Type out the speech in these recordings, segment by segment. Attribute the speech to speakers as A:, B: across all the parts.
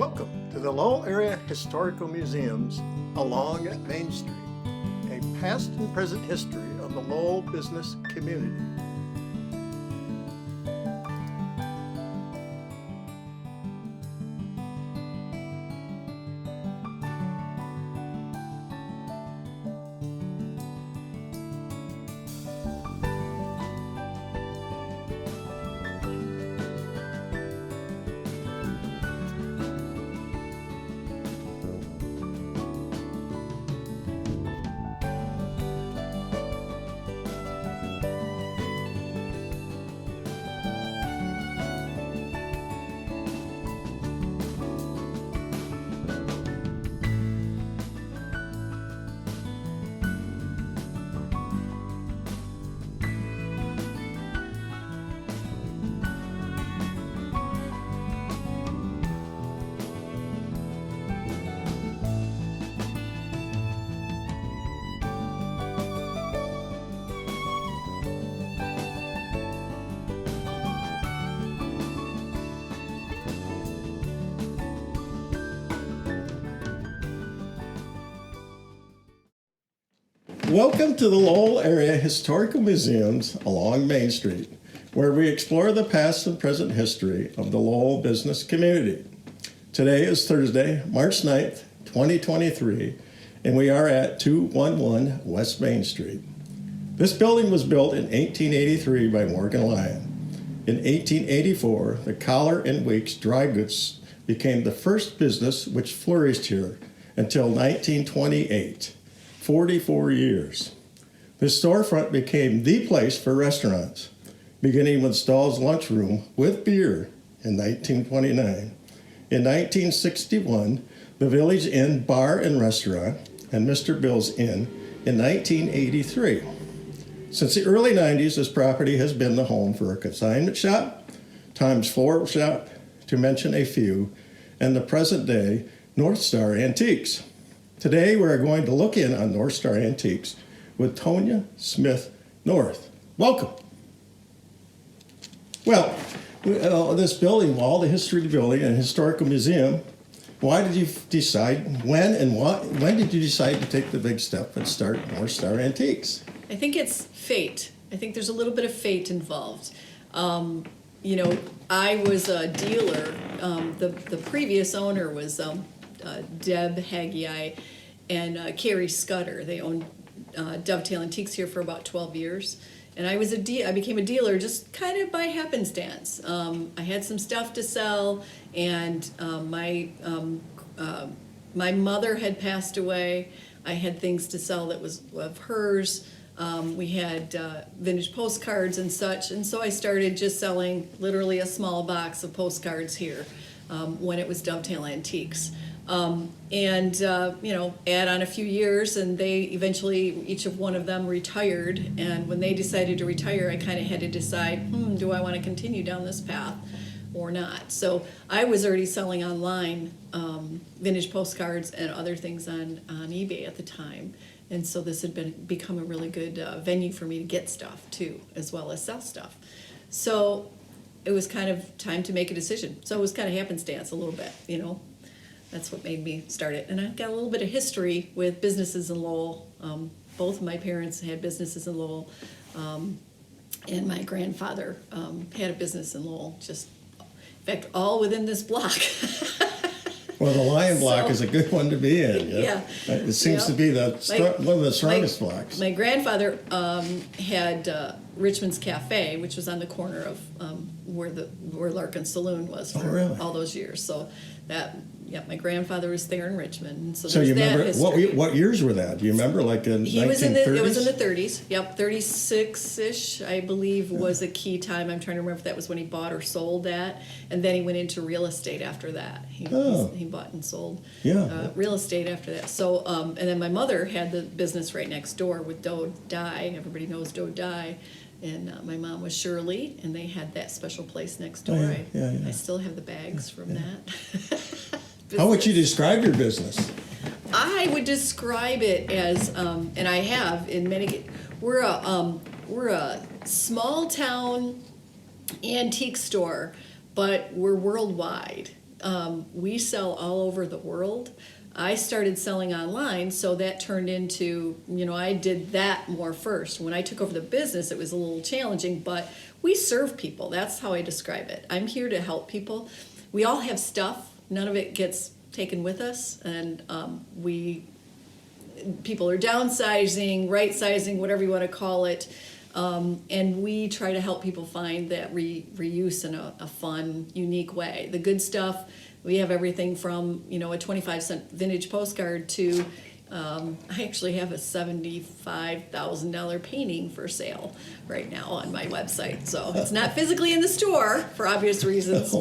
A: Welcome to the Lowell Area Historical Museums along Main Street, a past and present history of the Lowell business community. Welcome to the Lowell Area Historical Museums along Main Street, where we explore the past and present history of the Lowell business community. Today is Thursday, March 9th, 2023, and we are at 211 West Main Street. This building was built in 1883 by Morgan Lyon. In 1884, the Collar and Weeks dry goods became the first business which flourished here until 1928. 44 years. The storefront became the place for restaurants, beginning with Stahl's Lunchroom with beer in 1929. In 1961, the Village Inn Bar and Restaurant and Mr. Bill's Inn in 1983. Since the early 90s, this property has been the home for a consignment shop, Times Floral Shop, to mention a few, and the present day North Star Antiques. Today, we're going to look in on North Star Antiques with Tonia Smith North. Welcome. Well, this building, all the history of the building and historical museum, why did you decide, when did you decide to take the big step and start North Star Antiques?
B: I think it's fate. I think there's a little bit of fate involved. I was a dealer. The previous owner was Deb Haggai and Carrie Scudder. They owned Dovetail Antiques here for about 12 years. And I became a dealer just kind of by happenstance. I had some stuff to sell, and my mother had passed away. I had things to sell that was of hers. We had vintage postcards and such, and so I started just selling literally a small box of postcards here when it was Dovetail Antiques. Add on a few years, and they eventually, each of one of them retired. And when they decided to retire, I kind of had to decide, do I want to continue down this path or not? So I was already selling online vintage postcards and other things on eBay at the time. And so this had become a really good venue for me to get stuff too, as well as sell stuff. So it was kind of time to make a decision. So it was kind of happenstance a little bit, That's what made me start it. And I've got a little bit of history with businesses in Lowell. Both of my parents had businesses in Lowell. And my grandfather had a business in Lowell, in fact, all within this block.
A: Well, the Lion Block is a good one to be in.
B: Yeah.
A: It seems to be one of the strongest blocks.
B: My grandfather had Richmond's Cafe, which was on the corner of where Larkin Saloon was for all those years. So my grandfather was there in Richmond. And so
A: you remember what years were that? Do you remember, like in 1930s?
B: It was in the 30s. Yep, 36-ish, I believe, was a key time. I'm trying to remember if that was when he bought or sold that, and then he went into real estate after that. He bought and sold real estate after that. So, and then my mother had the business right next door with Doe Dye. Everybody knows Doe Dye. And my mom was Shirley, and they had that special place next door. I still have the bags from that.
A: How would you describe your business?
B: I would describe it as, and I have in many. We're a small town antique store, but we're worldwide. we sell all over the world. I started selling online, so that turned into, I did that more first. When I took over the business, it was a little challenging, but we serve people. That's how I describe it. I'm here to help people. We all have stuff. None of it gets taken with us, and people are downsizing, right-sizing, whatever you want to call it, and we try to help people find that reuse in a fun, unique way. The good stuff, we have everything from, a 25-cent vintage postcard to, I actually have a $75,000 painting for sale right now on my website. So it's not physically in the store for obvious reasons,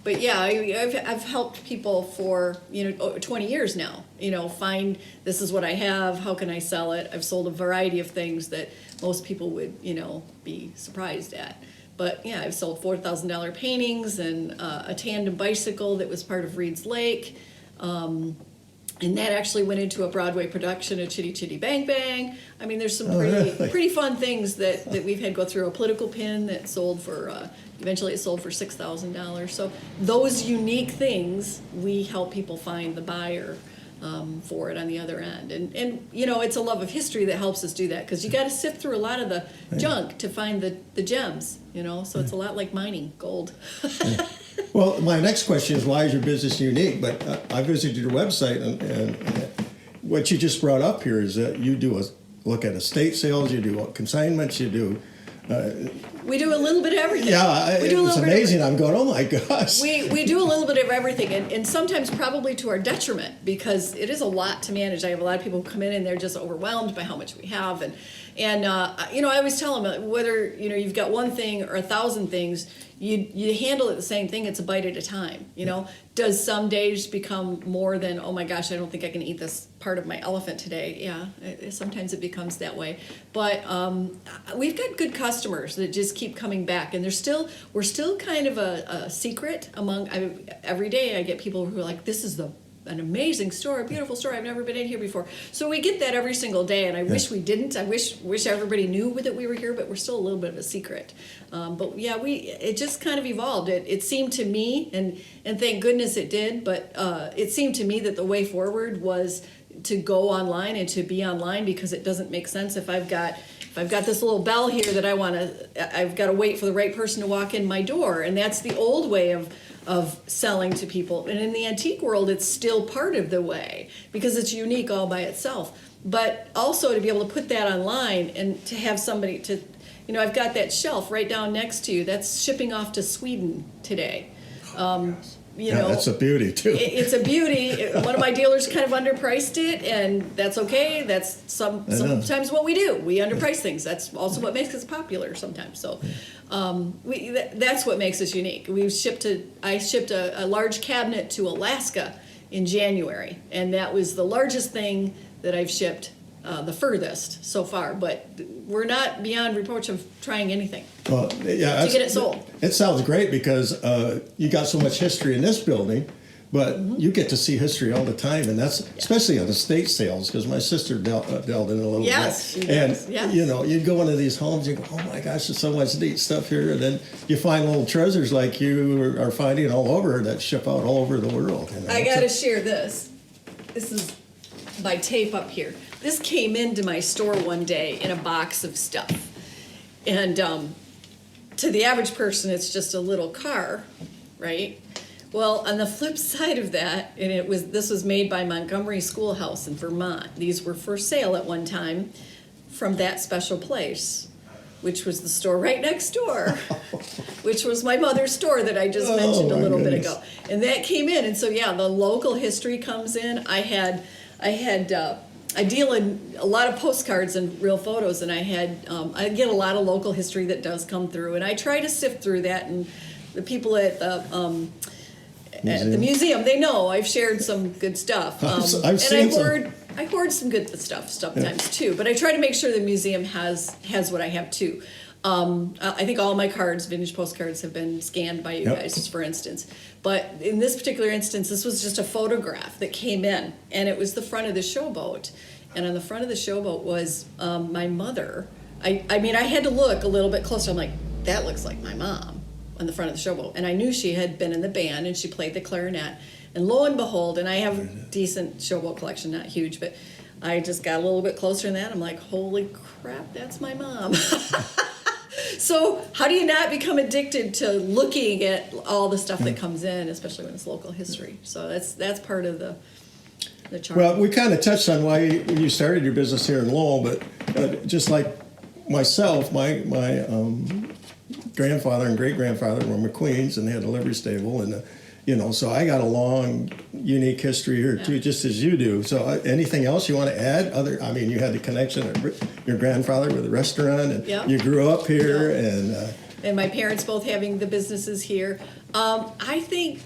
B: but yeah, I've helped people for 20 years now. Find this is what I have. How can I sell it? I've sold a variety of things that most people would be surprised at. But yeah, I've sold $4,000 paintings and a tandem bicycle that was part of Reed's Lake. And that actually went into a Broadway production of Chitty Chitty Bang Bang. I mean, there's some pretty fun things that we've had go through. A political pin that sold for, eventually it sold for $6,000. So those unique things, we help people find the buyer for it on the other end. And it's a love of history that helps us do that, because you got to sift through a lot of the junk to find the gems, so it's a lot like mining gold.
A: Well, my next question is, why is your business unique? But I visited your website, and what you just brought up here is that you do look at estate sales, you do consignments, you do...
B: we do a little bit of everything.
A: Yeah, it's amazing. I'm going, oh my gosh.
B: We do a little bit of everything, and sometimes probably to our detriment, because it is a lot to manage. I have a lot of people who come in and they're just overwhelmed by how much we have, and I always tell them, whether you've got one thing or 1,000 things, you handle it the same thing. It's a bite at a time. Does some days become more than, oh my gosh, I don't think I can eat this part of my elephant today? Yeah, sometimes it becomes that way. But we've got good customers that just keep coming back, and we're still kind of a secret among. Every day I get people who are like, this is an amazing store, a beautiful store. I've never been in here before. So we get that every single day, and I wish we didn't. I wish everybody knew that we were here, but we're still a little bit of a secret. But yeah, it just kind of evolved. It seemed to me, and thank goodness it did, but it seemed to me that the way forward was to go online and to be online, because it doesn't make sense if I've got this little bell here that I've got to wait for the right person to walk in my door, and that's the old way of selling to people. And in the antique world, it's still part of the way, because it's unique all by itself. But also to be able to put that online and to have somebody to, I've got that shelf right down next to you. That's shipping off to Sweden today.
A: That's a beauty too.
B: It's a beauty. One of my dealers kind of underpriced it, and that's okay. That's sometimes what we do. We underprice things. That's also what makes us popular sometimes. So that's what makes us unique. I shipped a large cabinet to Alaska in January, and that was the largest thing that I've shipped, the furthest so far. But we're not beyond reproach of trying anything
A: to get
B: it sold.
A: It sounds great, because you got so much history in this building, but you get to see history all the time, and that's especially on estate sales, because my sister dealt in a little bit.
B: Yes,
A: and you go into these homes, you go, oh my gosh, there's so much neat stuff here, and then you find little treasures like you are finding all over that ship out all over the world.
B: I got to share this. This is my tape up here. This came into my store one day in a box of stuff, and to the average person, it's just a little car, right? Well, on the flip side of that, and this was made by Montgomery Schoolhouse in Vermont. These were for sale at one time from that special place, which was the store right next door, which was my mother's store that I just mentioned a little bit ago. And that came in, and so yeah, the local history comes in. I deal in a lot of postcards and real photos, and I get a lot of local history that does come through, and I try to sift through that. And the people at the museum, they know I've shared some good stuff. I hoard some good stuff sometimes too, but I try to make sure the museum has what I have too. I think all my cards, vintage postcards, have been scanned by you guys, for instance. But in this particular instance, this was just a photograph that came in, and it was the front of the showboat. And on the front of the showboat was my mother. I mean, I had to look a little bit closer. I'm like, that looks like my mom. on the front of the showboat. And I knew she had been in the band and she played the clarinet. And lo and behold, and I have a decent showboat collection, not huge, but I just got a little bit closer than that. I'm like, holy crap, that's my mom. So how do you not become addicted to looking at all the stuff that comes in, especially when it's local history? So that's part of the charm.
A: Well, we kind of touched on why you started your business here in Lowell, but just like myself, my grandfather and great grandfather were McQueen's, and they had a livery stable, and so I got a long, unique history here too, just as you do. So anything else you want to add? You had the connection of your grandfather with a restaurant, and you grew up here,
B: and my parents both having the businesses here. I think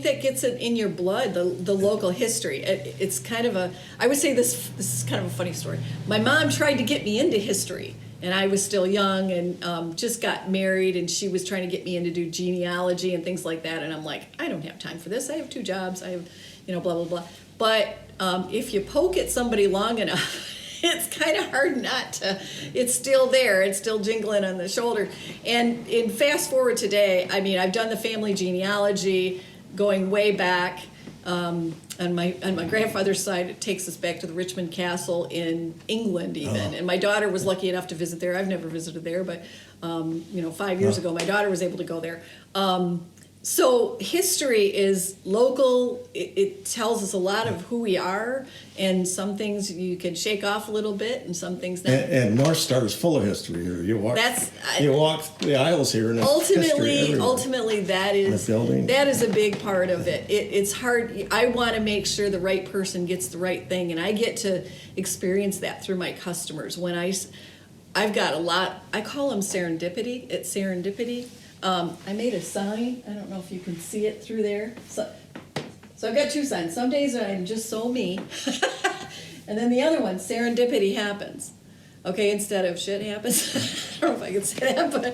B: that gets it in your blood, the local history. It's kind of I would say this is kind of a funny story. My mom tried to get me into history, and I was still young and just got married, and she was trying to get me into do genealogy and things like that. And I'm like, I don't have time for this. I have 2 jobs. I have, blah, blah, blah. But if you poke at somebody long enough, it's kind of hard not to. It's still there. It's still jingling on the shoulder. And in fast forward today, I've done the family genealogy going way back. On my grandfather's side, it takes us back to the Richmond Castle in England even. And my daughter was lucky enough to visit there. I've never visited there, but 5 years ago, my daughter was able to go there. So history is local. It tells us a lot of who we are, and some things you can shake off a little bit, and some things not.
A: And North Star is full of history here. You walk the aisles here, and
B: ultimately that is a big part of it. It's hard. I want to make sure the right person gets the right thing, and I get to experience that through my customers. When I've got a lot. I call them serendipity. It's serendipity. I made a sign. I don't know if you can see it through there. So I've got 2 signs. Some days I'm just so me. And then the other one, serendipity happens. Okay, instead of shit happens. I don't know if I can say that, but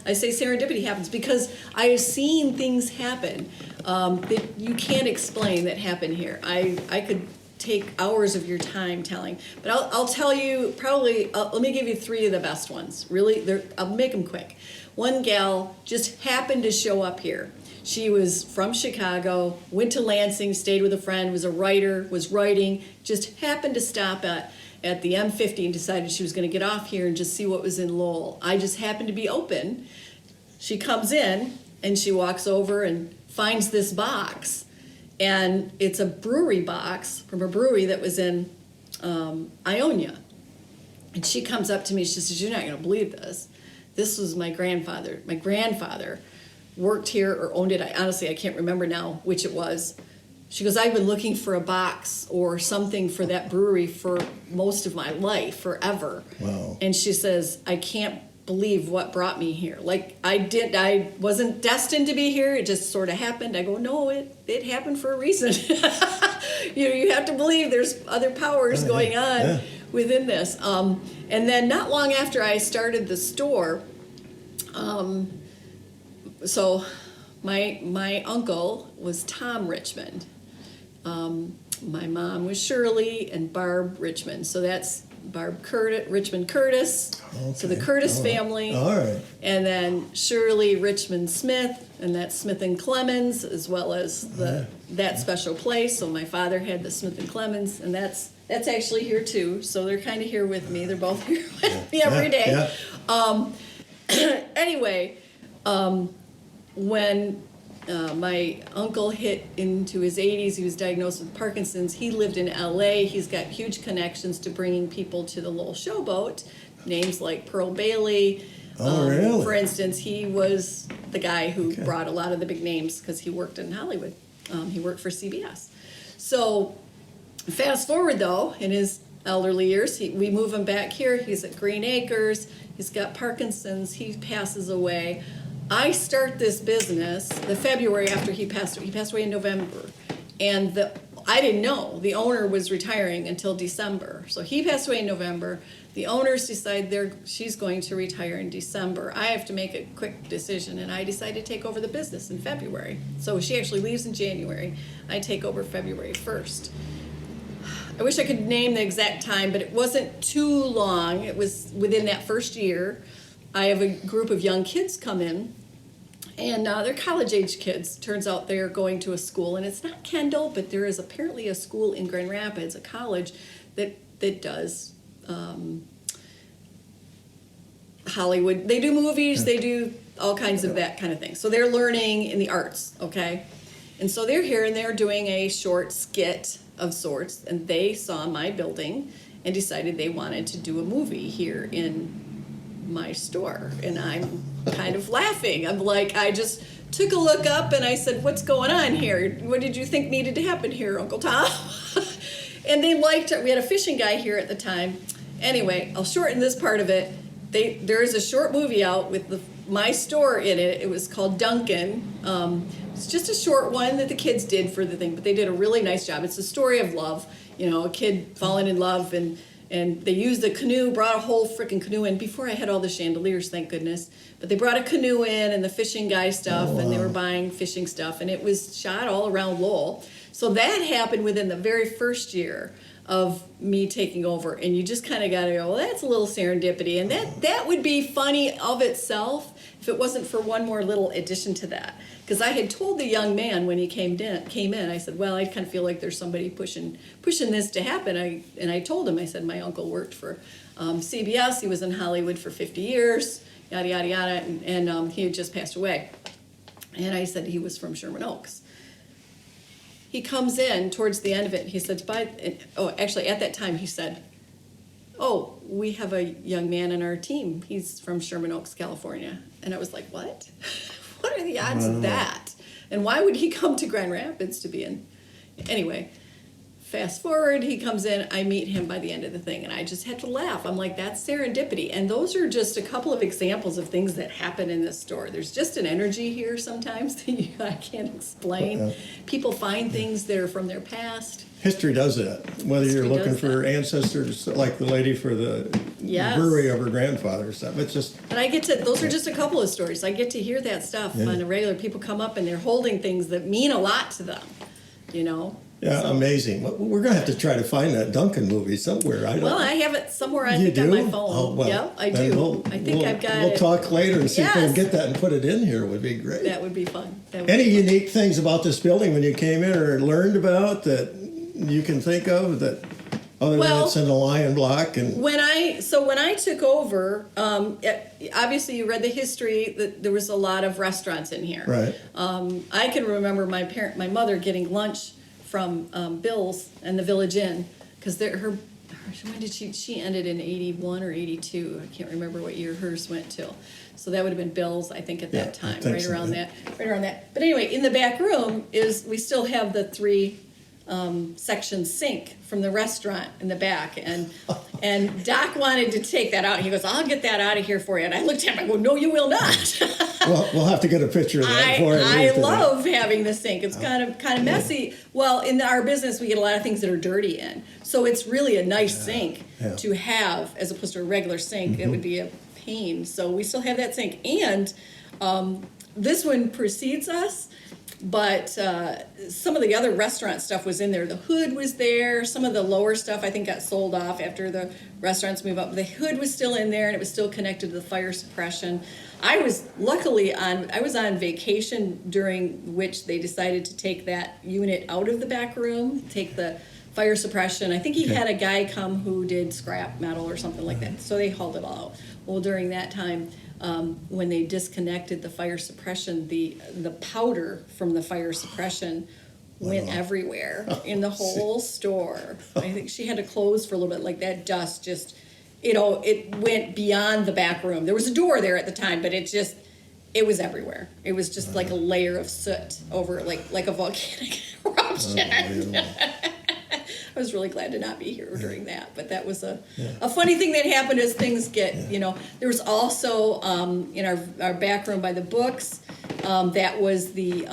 B: I say serendipity happens because I have seen things happen that you can't explain that happen here. I could take hours of your time telling, but I'll tell you probably, let me give you 3 of the best ones. Really, I'll make them quick. One gal just happened to show up here. She was from Chicago, went to Lansing, stayed with a friend, was a writer, was writing, just happened to stop at the M50 and decided she was going to get off here and just see what was in Lowell. I just happened to be open. She comes in and she walks over and finds this box. And it's a brewery box from a brewery that was in Ionia. And she comes up to me, she says, "You're not going to believe this. This was my grandfather. My grandfather worked here or owned it. I can't remember now which it was." She goes, "I've been looking for a box or something for that brewery for most of my life, forever."
A: Wow.
B: And she says, "I can't believe what brought me here. Like I wasn't destined to be here. It just sort of happened." I go, "No, it happened for a reason." You have to believe there's other powers going on within this. And then not long after I started the store, so my uncle was Tom Richmond. My mom was Shirley and Barb Richmond. So that's Barb Richmond Curtis. Okay. So the Curtis family.
A: All right.
B: And then Shirley Richmond Smith, and that's Smith and Clemens, as well as that special place. So my father had the Smith and Clemens, and that's actually here too. So they're kind of here with me. They're both here with me every day. Yeah. Anyway, when my uncle hit into his 80s, he was diagnosed with Parkinson's. He lived in LA. He's got huge connections to bringing people to the Lowell Showboat. Names like Pearl Bailey.
A: Really?
B: For instance, he was the guy who brought a lot of the big names because he worked in Hollywood. He worked for CBS. So fast forward, though, in his elderly years, we move him back here. He's at Green Acres. He's got Parkinson's. He passes away. I start this business the February after he passed away. He passed away in November. And I didn't know. The owner was retiring until December. So he passed away in November. The owners decide she's going to retire in December. I have to make a quick decision, and I decide to take over the business in February. So she actually leaves in January. I take over February 1st. I wish I could name the exact time, but it wasn't too long. It was within that first year. I have a group of young kids come in And they're college-age kids. Turns out they're going to a school, and it's not Kendall, but there is apparently a school in Grand Rapids, a college, that does Hollywood. They do movies, they do all kinds of that kind of thing. So they're learning in the arts, okay? And so they're here, and they're doing a short skit of sorts, and they saw my building and decided they wanted to do a movie here in my store. And I'm kind of laughing. I'm like, I just took a look up and I said, what's going on here? What did you think needed to happen here, Uncle Tom? And they liked it. We had a fishing guy here at the time. Anyway, I'll shorten this part of it. There is a short movie out with my store in it. It was called Duncan. It's just a short one that the kids did for the thing, but they did a really nice job. It's a story of love, a kid falling in love, and they used the canoe, brought a whole freaking canoe in. Before I had all the chandeliers, thank goodness. But they brought a canoe in and the fishing guy stuff, and they were buying fishing stuff, and it was shot all around Lowell. So that happened within the very first year of me taking over, and you just kind of got to go, well, that's a little serendipity, and that would be funny of itself if it wasn't for one more little addition to that. Because I had told the young man when he came in, I said, well, I kind of feel like there's somebody pushing this to happen. And I told him, I said, my uncle worked for CBS. He was in Hollywood for 50 years, yada, yada, yada, and he had just passed away. And I said he was from Sherman Oaks. He comes in towards the end of it, and he said, actually, at that time, he said, oh, we have a young man in our team. He's from Sherman Oaks, California. And I was like, what? What are the odds of that? And why would he come to Grand Rapids to be in? Anyway, fast forward, he comes in, I meet him by the end of the thing, and I just had to laugh. I'm like, that's serendipity. And those are just a couple of examples of things that happen in this store. There's just an energy here sometimes that I can't explain. People find things that are from their past.
A: History does that. Whether you're looking for ancestors, like the lady for the brewery of her grandfather stuff. It's just.
B: And I get to, those are just a couple of stories. I get to hear that stuff on a regular. People come up and they're holding things that mean a lot to them,
A: Yeah, so. Amazing. We're going to have to try to find that Duncan movie somewhere. I
B: have it somewhere, I think, on my phone.
A: Oh, well,
B: yeah, I do. I've got it.
A: We'll talk later and see if we can get that and put it in here. It would be great.
B: That would be fun.
A: Any unique things about this building when you came in or learned about that you can think of that other than it's in a lion block? And
B: when I took over, obviously you read the history that there was a lot of restaurants in here.
A: Right.
B: I can remember my mother getting lunch from Bill's and the Village Inn, because when did she ended in 81 or 82? I can't remember what year hers went till. So that would have been Bill's, I think, at that time, right around that. But anyway, in the back room we still have the 3 section sink from the restaurant in the back, and Doc wanted to take that out. He goes, I'll get that out of here for you. And I looked at him, I go, no, you will not.
A: Well, we'll have to get a picture of that for it.
B: I love having the sink. It's kind of messy. Well, in our business, we get a lot of things that are dirty in. So it's really a nice sink to have as opposed to a regular sink. It would be a pain. So we still have that sink. And this one precedes us. But some of the other restaurant stuff was in there. The hood was there. Some of the lower stuff, I think, got sold off after the restaurants moved up. The hood was still in there, and it was still connected to the fire suppression. I was on vacation during which they decided to take that unit out of the back room, take the fire suppression. I think he had a guy come who did scrap metal or something like that. So they hauled it all out. Well, during that time, when they disconnected the fire suppression, the powder from the fire suppression went everywhere in the whole store. I think she had to close for a little bit, like that dust just, it went beyond the back room. There was a door there at the time, but it was everywhere. It was just like a layer of soot over, like a volcanic eruption. I was really glad to not be here during that, but that was a funny thing that happened as things get, there was also in our back room by the books, that was the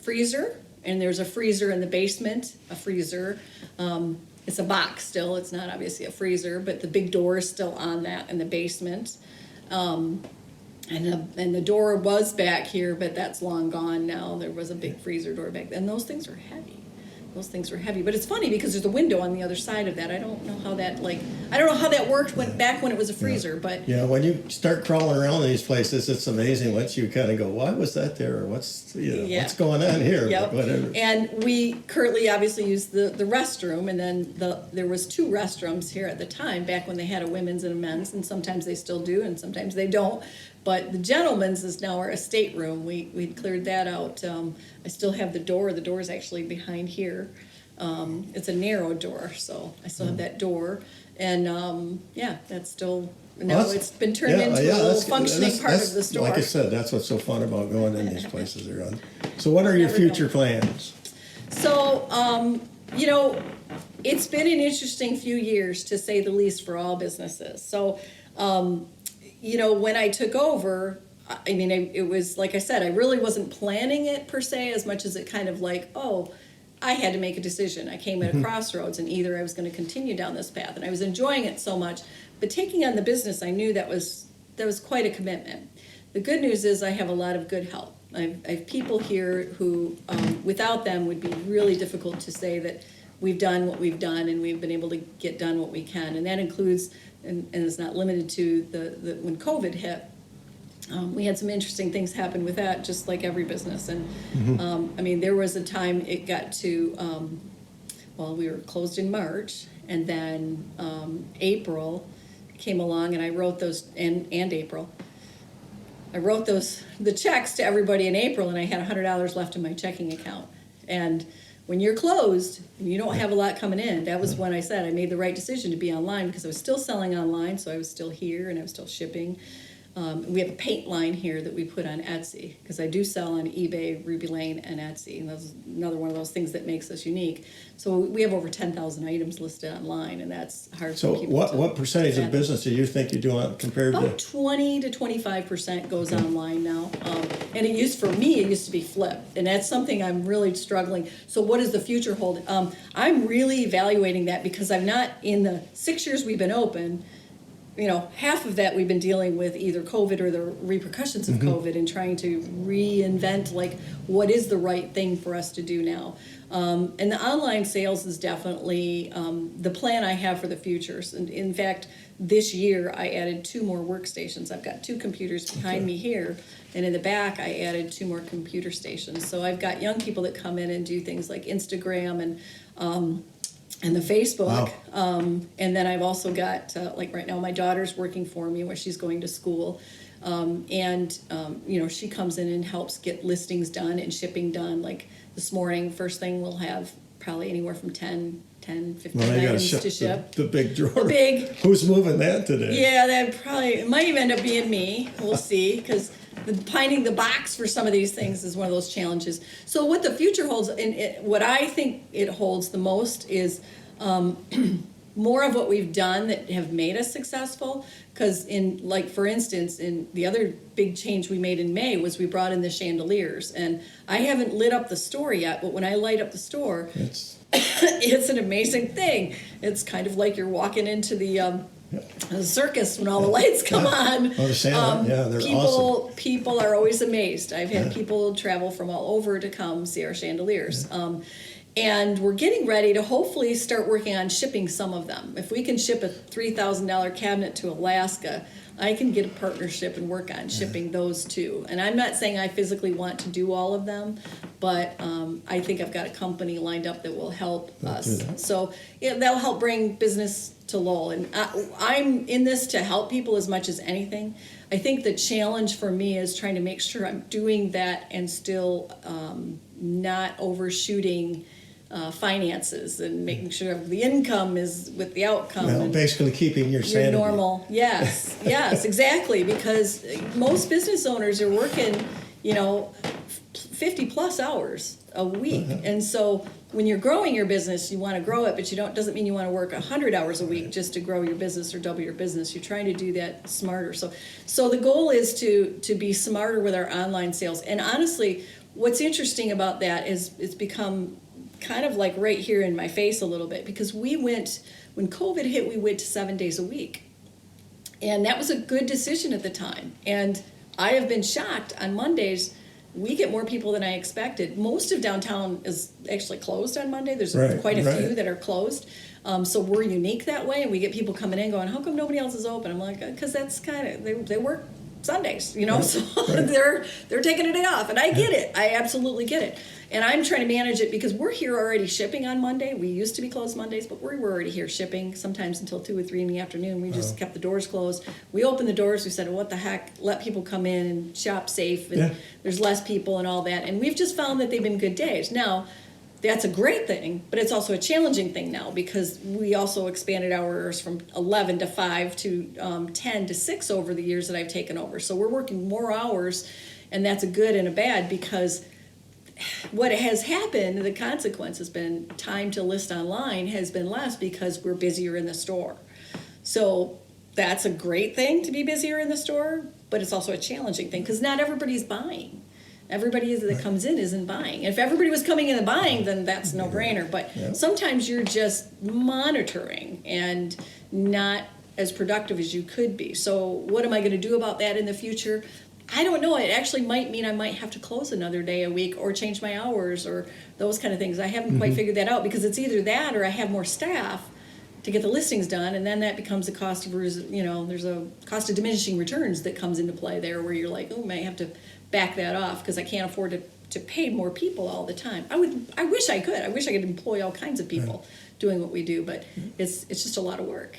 B: freezer, and there's a freezer in the basement, it's a box still, it's not obviously a freezer, but the big door is still on that in the basement. And the door was back here, but that's long gone now. There was a big freezer door back then. Those things are heavy. those things were heavy. But it's funny because there's a window on the other side of that. I don't know how that worked back when it was a freezer. But
A: when you start crawling around these places, it's amazing once you kind of go, why was that there? Or what's going on here?
B: Yep.
A: Whatever.
B: And we currently obviously use the restroom, and then there was 2 restrooms here at the time, back when they had a women's and a men's, and sometimes they still do, and sometimes they don't. But the gentleman's is now our estate room. We cleared that out. I still have the door. The door is actually behind here. It's a narrow door, so I still have that door. And that's still, now it's been turned into a little functioning part of the store.
A: Like I said, that's what's so fun about going in these places around. So what are your future plans?
B: So, it's been an interesting few years, to say the least, for all businesses. So, when I took over, I mean, it was, like I said, I really wasn't planning it per se, as much as it kind of like, I had to make a decision. I came at a crossroads, and either I was going to continue down this path, and I was enjoying it so much. But taking on the business, I knew that was quite a commitment. The good news is I have a lot of good help. I have people here who, without them, would be really difficult to say that we've done what we've done and we've been able to get done what we can. And that includes, and it's not limited to, the when COVID hit, we had some interesting things happen with that, just like every business. And there was a time it got to, we were closed in March, and then April came along, and I wrote those, and April. I wrote the checks to everybody in April, and I had $100 left in my checking account. And when you're closed and you don't have a lot coming in, that was when I said I made the right decision to be online, because I was still selling online, so I was still here and I was still shipping. We have a paint line here that we put on Etsy, because I do sell on eBay, Ruby Lane, and Etsy, and that's another one of those things that makes us unique. So we have over 10,000 items listed online, and that's hard for people to. So
A: what percentage of business do you think you do compared to?
B: About 20 to 25% goes online now. And it used to be flip, and that's something I'm really struggling. So what does the future hold? I'm really evaluating that, because I'm not, in the 6 years we've been open, half of that we've been dealing with either COVID or the repercussions of COVID, and trying to reinvent, like, what is the right thing for us to do now. And the online sales is definitely the plan I have for the future. And in fact, this year I added 2 more workstations. I've got 2 computers behind me here, and in the back I added 2 more computer stations. So I've got young people that come in and do things like Instagram and the Facebook. Wow. And then I've also got, like right now, my daughter's working for me where she's going to school. She comes in and helps get listings done and shipping done. Like this morning, first thing we'll have probably anywhere from 10, 15 items to ship.
A: The big drawer.
B: The big.
A: Who's moving that today? Yeah,
B: it might even end up being me. We'll see, because finding the box for some of these things is one of those challenges. So what the future holds, and what I think it holds the most, is more of what we've done that have made us successful. Because for instance, in the other big change we made in May was we brought in the chandeliers. And I haven't lit up the store yet, but when I light up the store, it's an amazing thing. It's kind of like you're walking into the circus when all the lights come on.
A: They're awesome.
B: People are always amazed. I've had people travel from all over to come see our chandeliers. And we're getting ready to hopefully start working on shipping some of them. If we can ship a $3,000 cabinet to Alaska, I can get a partnership and work on shipping those too. And I'm not saying I physically want to do all of them, but I think I've got a company lined up that will help us. So that'll help bring business to Lowell. And I'm in this to help people as much as anything. I think the challenge for me is trying to make sure I'm doing that and still not overshooting finances, and making sure the income is with the outcome.
A: Well, basically keeping your sanity.
B: Your normal, yes, exactly. Because most business owners are working, 50 plus hours a week, and so when you're growing your business, you want to grow it, but doesn't mean you want to work 100 hours a week just to grow your business or double your business. You're trying to do that smarter. So the goal is to be smarter with our online sales. And honestly, what's interesting about that is it's become kind of like right here in my face a little bit, because when COVID hit, we went to 7 days a week. And that was a good decision at the time. And I have been shocked on Mondays we get more people than I expected. Most of downtown is actually closed on Monday. There's
A: Right,
B: quite a
A: right.
B: few that are closed. So we're unique that way, and we get people coming in going, how come nobody else is open? I'm like, because that's kind of, they work Sundays, you know,
A: Right,
B: so
A: right.
B: they're taking a day off, and I get it. I absolutely get it. And I'm trying to manage it because we're here already shipping on Monday. We used to be closed Mondays, but we were already here shipping, sometimes until 2 or 3 in the afternoon. We just kept the doors closed. We opened the doors. We said, what the heck? Let people come in and shop safe, and
A: Yeah.
B: there's less people and all that. And we've just found that they've been good days. Now, that's a great thing, but it's also a challenging thing now because we also expanded hours from 11 to 5 to 10 to 6 over the years that I've taken over. So we're working more hours, and that's a good and a bad because what has happened, the consequence has been time to list online has been less because we're busier in the store. So that's a great thing to be busier in the store, but it's also a challenging thing because not everybody's buying. Everybody that comes in isn't buying. If everybody was coming in and buying, then that's no brainer. But
A: Yeah.
B: sometimes you're just monitoring and not as productive as you could be. So what am I going to do about that in the future? I don't know. It actually might mean I might have to close another day a week or change my hours or those kind of things. I haven't quite figured that out because it's either that or I have more staff to get the listings done, and then that becomes a cost of, you know, there's a cost of diminishing returns that comes into play there where you're like, oh, I may have to back that off because I can't afford to pay more people all the time. I wish I could. I wish I could employ all kinds of people doing what we do, but it's just a lot of work.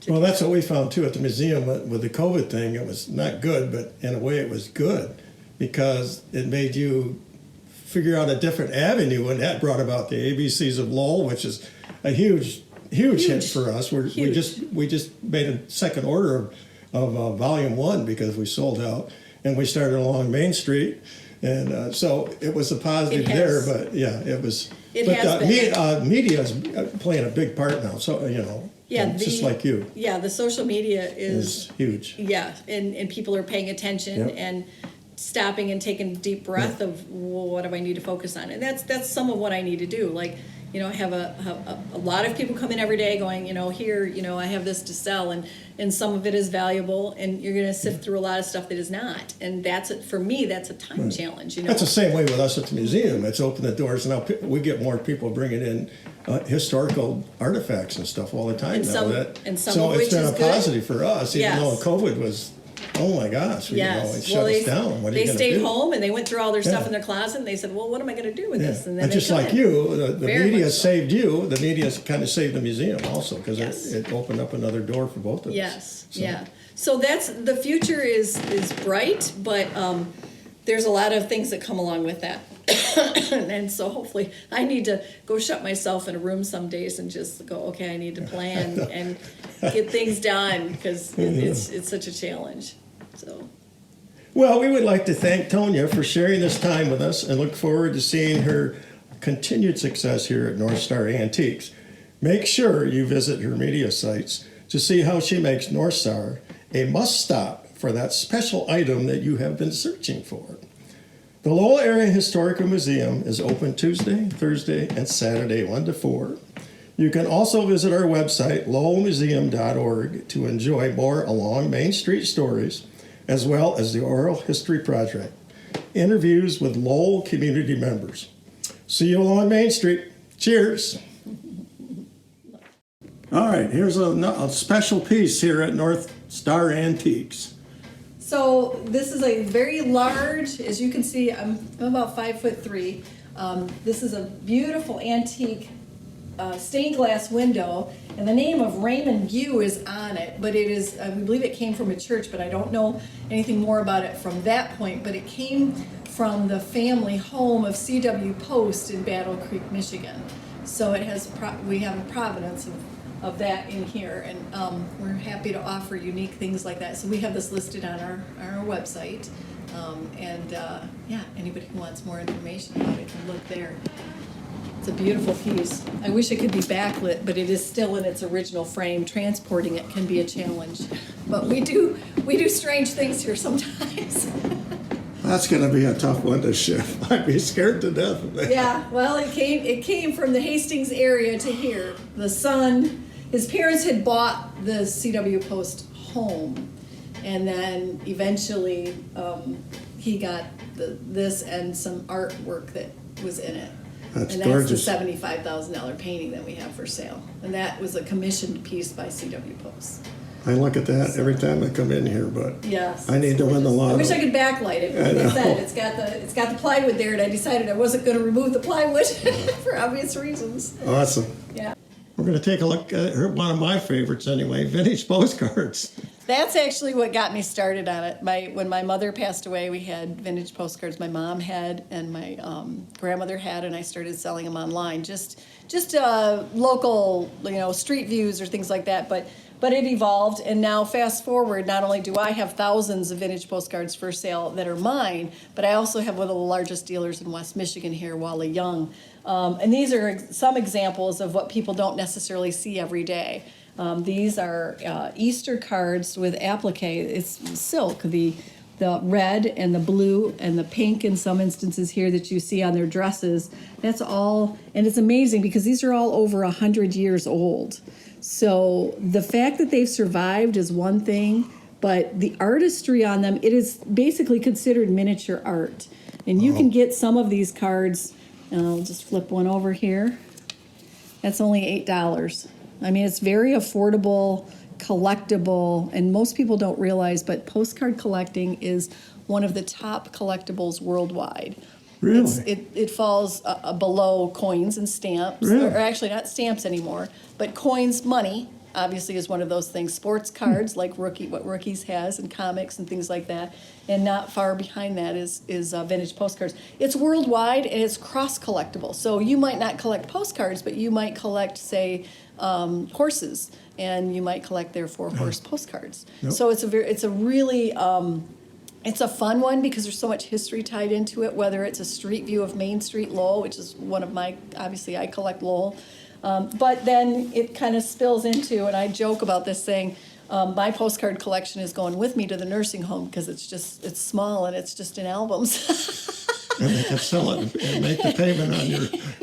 A: Well, that's what we found too at the museum with the COVID thing. It was not good, but in a way it was good because it made you figure out a different avenue, and that brought about the ABCs of Lowell, which is a huge hit for us. We just made a second order of volume 1 because we sold out, and we started along Main Street, and so it was a positive there. But yeah, it was. Media is playing a big part now. So you know.
B: Yeah,
A: just like you.
B: Yeah, the social media
A: is huge.
B: Yeah, and people are paying attention and stopping and taking a deep breath of, well, what do I need to focus on? And that's some of what I need to do. Like, you know, I have a lot of people come in every day going, you know, here, you know, I have this to sell, and some of it is valuable, and you're going to sift through a lot of stuff that is not. And for me, that's a time challenge, you know.
A: That's the same way with us at the museum. It's opened the doors, and now we get more people bringing in historical artifacts and stuff all the time
B: And
A: now.
B: some
A: So
B: of
A: it's
B: which
A: been
B: is
A: a
B: good.
A: positive for us, even though COVID was, oh my gosh, you know, it shut us down. What are you going to do?
B: They stayed home and they went through all their stuff
A: Yeah.
B: in their closet, and they said, well, what am I going to do with this?
A: And
B: then
A: just
B: they
A: like
B: come in.
A: you, the
B: Very
A: media
B: much so.
A: saved you. The media kind of saved the museum also because
B: Yes.
A: it opened up another door for both of us.
B: Yes,
A: So-
B: yeah. So the future is bright, but there's a lot of things that come along with that. And so hopefully I need to go shut myself in a room some days and just go, okay, I need to plan and get things done because it's such a challenge. So.
A: Well, we would like to thank Tonia for sharing this time with us and look forward to seeing her continued success here at North Star Antiques. Make sure you visit her media sites to see how she makes North Star a must-stop for that special item that you have been searching for. The Lowell Area Historical Museum is open Tuesday, Thursday, and Saturday 1 to 4. You can also visit our website, lowellmuseum.org, to enjoy more along Main Street stories, as well as the Oral History Project, interviews with Lowell community members. See you along Main Street. Cheers. All right, here's a special piece here at North Star Antiques.
B: So this is a very large, as you can see, I'm about 5'3". This is a beautiful antique stained glass window, and the name of Raymond Gue is on it, but it is, I believe it came from a church, but I don't know anything more about it from that point, but it came from the family home of C.W. Post in Battle Creek, Michigan. So it has, we have a provenance of that in here, and we're happy to offer unique things like that. So we have this listed on our website, yeah, anybody who wants more information about it can look there. It's a beautiful piece. I wish it could be backlit, but it is still in its original frame. Transporting it can be a challenge, but we do strange things here sometimes.
A: That's going to be a tough one to shift. I'd be scared to death of that.
B: Yeah, well, it came from the Hastings area to here. The son, his parents had bought the C.W. Post home, and then eventually he got this and some artwork that was in it.
A: That's
B: and
A: gorgeous.
B: That's the $75,000 painting that we have for sale. And that was a commissioned piece by C.W. Post.
A: I look at that every time I come in here, but
B: Yes.
A: I need to win the lotto.
B: I wish I could backlight it, but
A: I
B: like I
A: know.
B: said, it's got the plywood there, and I decided I wasn't going to remove the plywood for obvious reasons.
A: Awesome.
B: Yeah.
A: We're going to take a look at one of my favorites anyway, vintage postcards.
B: That's actually what got me started on it. When my mother passed away, we had vintage postcards. My mom had, and my grandmother had, and I started selling them online. Just local, street views or things like that. But it evolved, and now fast forward, not only do I have thousands of vintage postcards for sale that are mine, but I also have one of the largest dealers in West Michigan here, Wally Young. And these are some examples of what people don't necessarily see every day. These are Easter cards with applique. It's silk, the red and the blue and the pink in some instances here that you see on their dresses. That's all, and it's amazing because these are all over 100 years old. So the fact that they've survived is one thing, but the artistry on them, it is basically considered miniature art. And you can get some of these cards, I'll just flip one over here. That's only $8. I mean, it's very affordable, collectible, and most people don't realize, but postcard collecting is one of the top collectibles worldwide.
A: Really?
B: It falls below coins and stamps,
A: Really?
B: or actually not stamps anymore, but coins, money, obviously is one of those things. Sports cards, like what Rookies has, and comics and things like that. And not far behind that is vintage postcards. It's worldwide and it's cross-collectible. So you might not collect postcards, but you might collect, say, horses, and you might collect their 4-horse postcards.
A: Yep.
B: So it's a really it's a fun one because there's so much history tied into it, whether it's a street view of Main Street, Lowell, which is one of my, obviously I collect Lowell, but then it kind of spills into, and I joke about this saying, my postcard collection is going with me to the nursing home because it's small and it's just in albums.
A: And they can sell it and make the payment on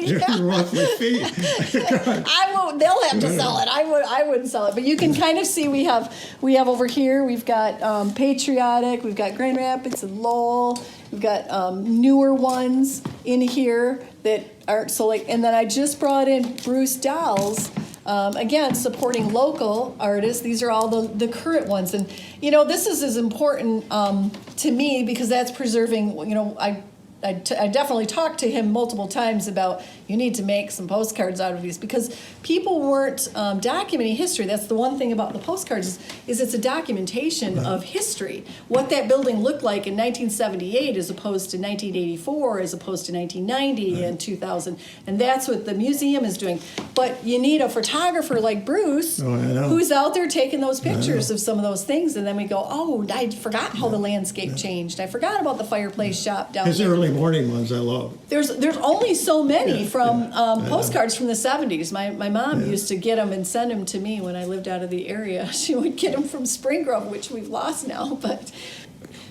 A: your monthly fee.
B: I won't. They'll have to sell it. I wouldn't sell it. But you can kind of see we have over here. We've got Patriotic. We've got Grand Rapids and Lowell. We've got newer ones in here that aren't so like. And then I just brought in Bruce Dowell's. Again, supporting local artists. These are all the current ones, and this is as important to me because that's preserving. I definitely talked to him multiple times about you need to make some postcards out of these because people weren't documenting history. That's the one thing about the postcards is it's a documentation of history. What that building looked like in 1978 as opposed to 1984, as opposed to 1990 and 2000. And that's what the museum is doing. But you need a photographer like Bruce who's out there taking those pictures of some of those things. And then we go, oh, I forgot how the landscape changed. I forgot about the fireplace shop down
A: His
B: there.
A: early morning ones I love.
B: There's only so many from postcards from the 70s. My mom used to get them and send them to me when I lived out of the area. She would get them from Spring Grove, which we've lost now. But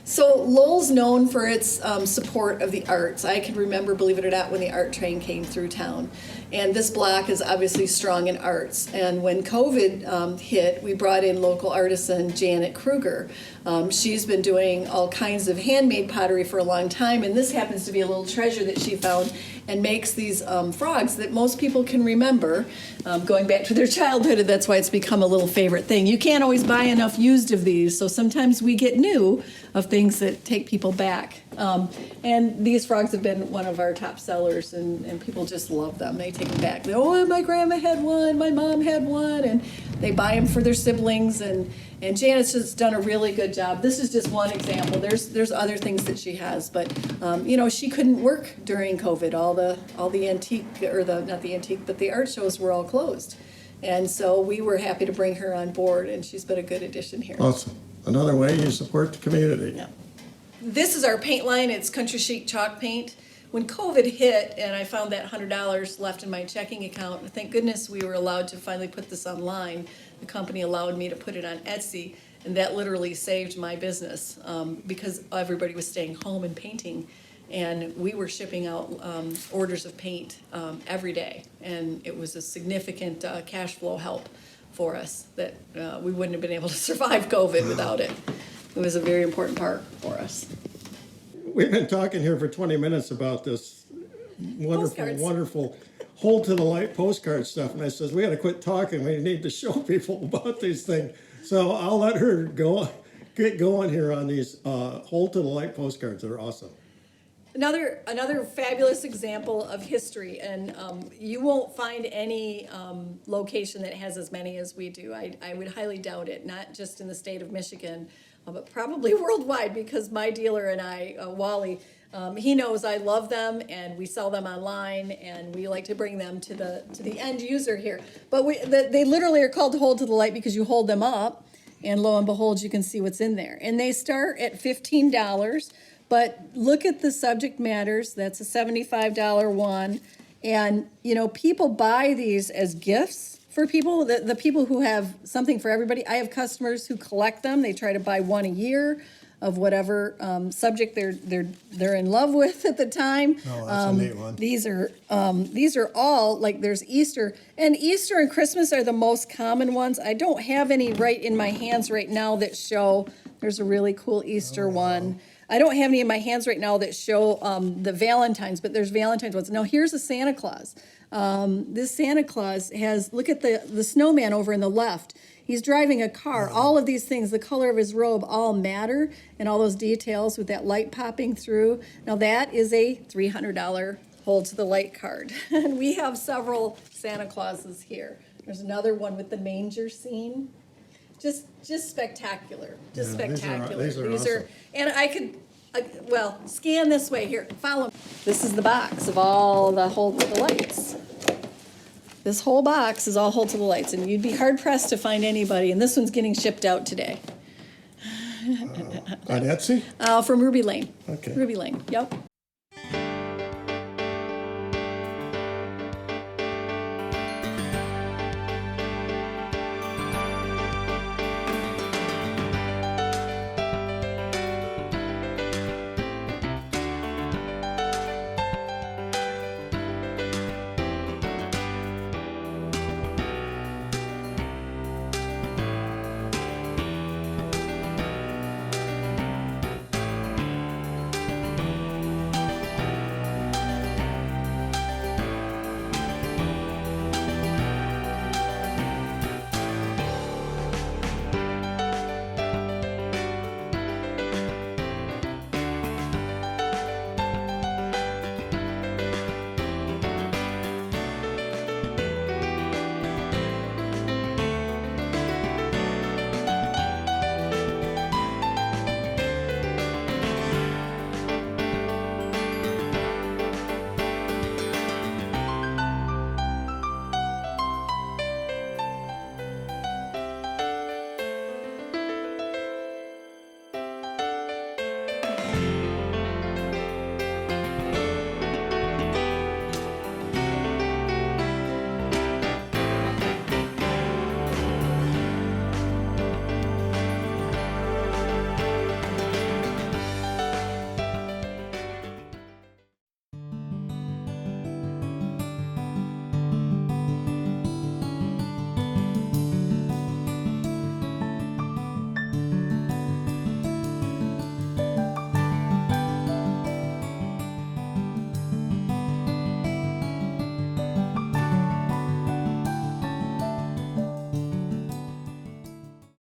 B: so Lowell's known for its support of the arts. I can remember, believe it or not, when the art train came through town. And this block is obviously strong in arts. And when COVID hit, we brought in local artisan Janet Kruger. She's been doing all kinds of handmade pottery for a long time, and this happens to be a little treasure that she found and makes these frogs that most people can remember going back to their childhood, and that's why it's become a little favorite thing. You can't always buy enough used of these, so sometimes we get new of things that take people back. And these frogs have been one of our top sellers, and people just love them. They take them back. They, oh, my grandma had one, my mom had one, and they buy them for their siblings, and Janet's just done a really good job. This is just one example. There's other things that she has, but she couldn't work during COVID. All the antique, or not the antique, but the art shows were all closed, and so we were happy to bring her on board, and she's been a good addition here.
A: Awesome. Another way you support the community.
B: Yeah. This is our paint line. It's Country Chic chalk paint. When COVID hit and I found that $100 left in my checking account, thank goodness we were allowed to finally put this online. The company allowed me to put it on Etsy, and that literally saved my business because everybody was staying home and painting, and we were shipping out orders of paint every day, and it was a significant cash flow help for us that we wouldn't have been able to survive COVID without it. It was a very important part for us.
A: we've been talking here for 20 minutes about this
B: Postcards.
A: wonderful hold to the light postcard stuff. And I says, we got to quit talking. We need to show people about these things. So I'll let her get going here on these hold to the light postcards that are awesome.
B: Another fabulous example of history, and you won't find any location that has as many as we do. I would highly doubt it, not just in the state of Michigan, but probably worldwide, because my dealer and I, Wally, he knows I love them, and we sell them online, and we like to bring them to the end user here. But they literally are called hold to the light because you hold them up, and lo and behold, you can see what's in there. And they start at $15. But look at the subject matters. That's a $75 one. And, you know, people buy these as gifts for people, the people who have something for everybody. I have customers who collect them. They try to buy one a year of whatever subject they're in love with at the time.
A: Oh, that's a neat one.
B: These are all, like, there's Easter. And Easter and Christmas are the most common ones. I don't have any right in my hands right now that show. There's a really cool Easter one. I don't have any in my hands right now that show the Valentine's, but there's Valentine's ones. Now, here's a Santa Claus. This Santa Claus has, look at the snowman over in the left. He's driving a car. All of these things, the color of his robe, all matter, and all those details with that light popping through. Now, that is a $300 hold to the light card. And we have several Santa Clauses here. There's another one with the manger scene. Just spectacular. Just
A: Yeah,
B: spectacular.
A: these are awesome.
B: And I could, well, scan this way here. Follow. This is the box of all the hold to the lights. This whole box is all hold to the lights, and you'd be hard pressed to find anybody. And this one's getting shipped out today.
A: On Etsy?
B: From Ruby Lane.
A: Okay.
B: Ruby Lane. Yep.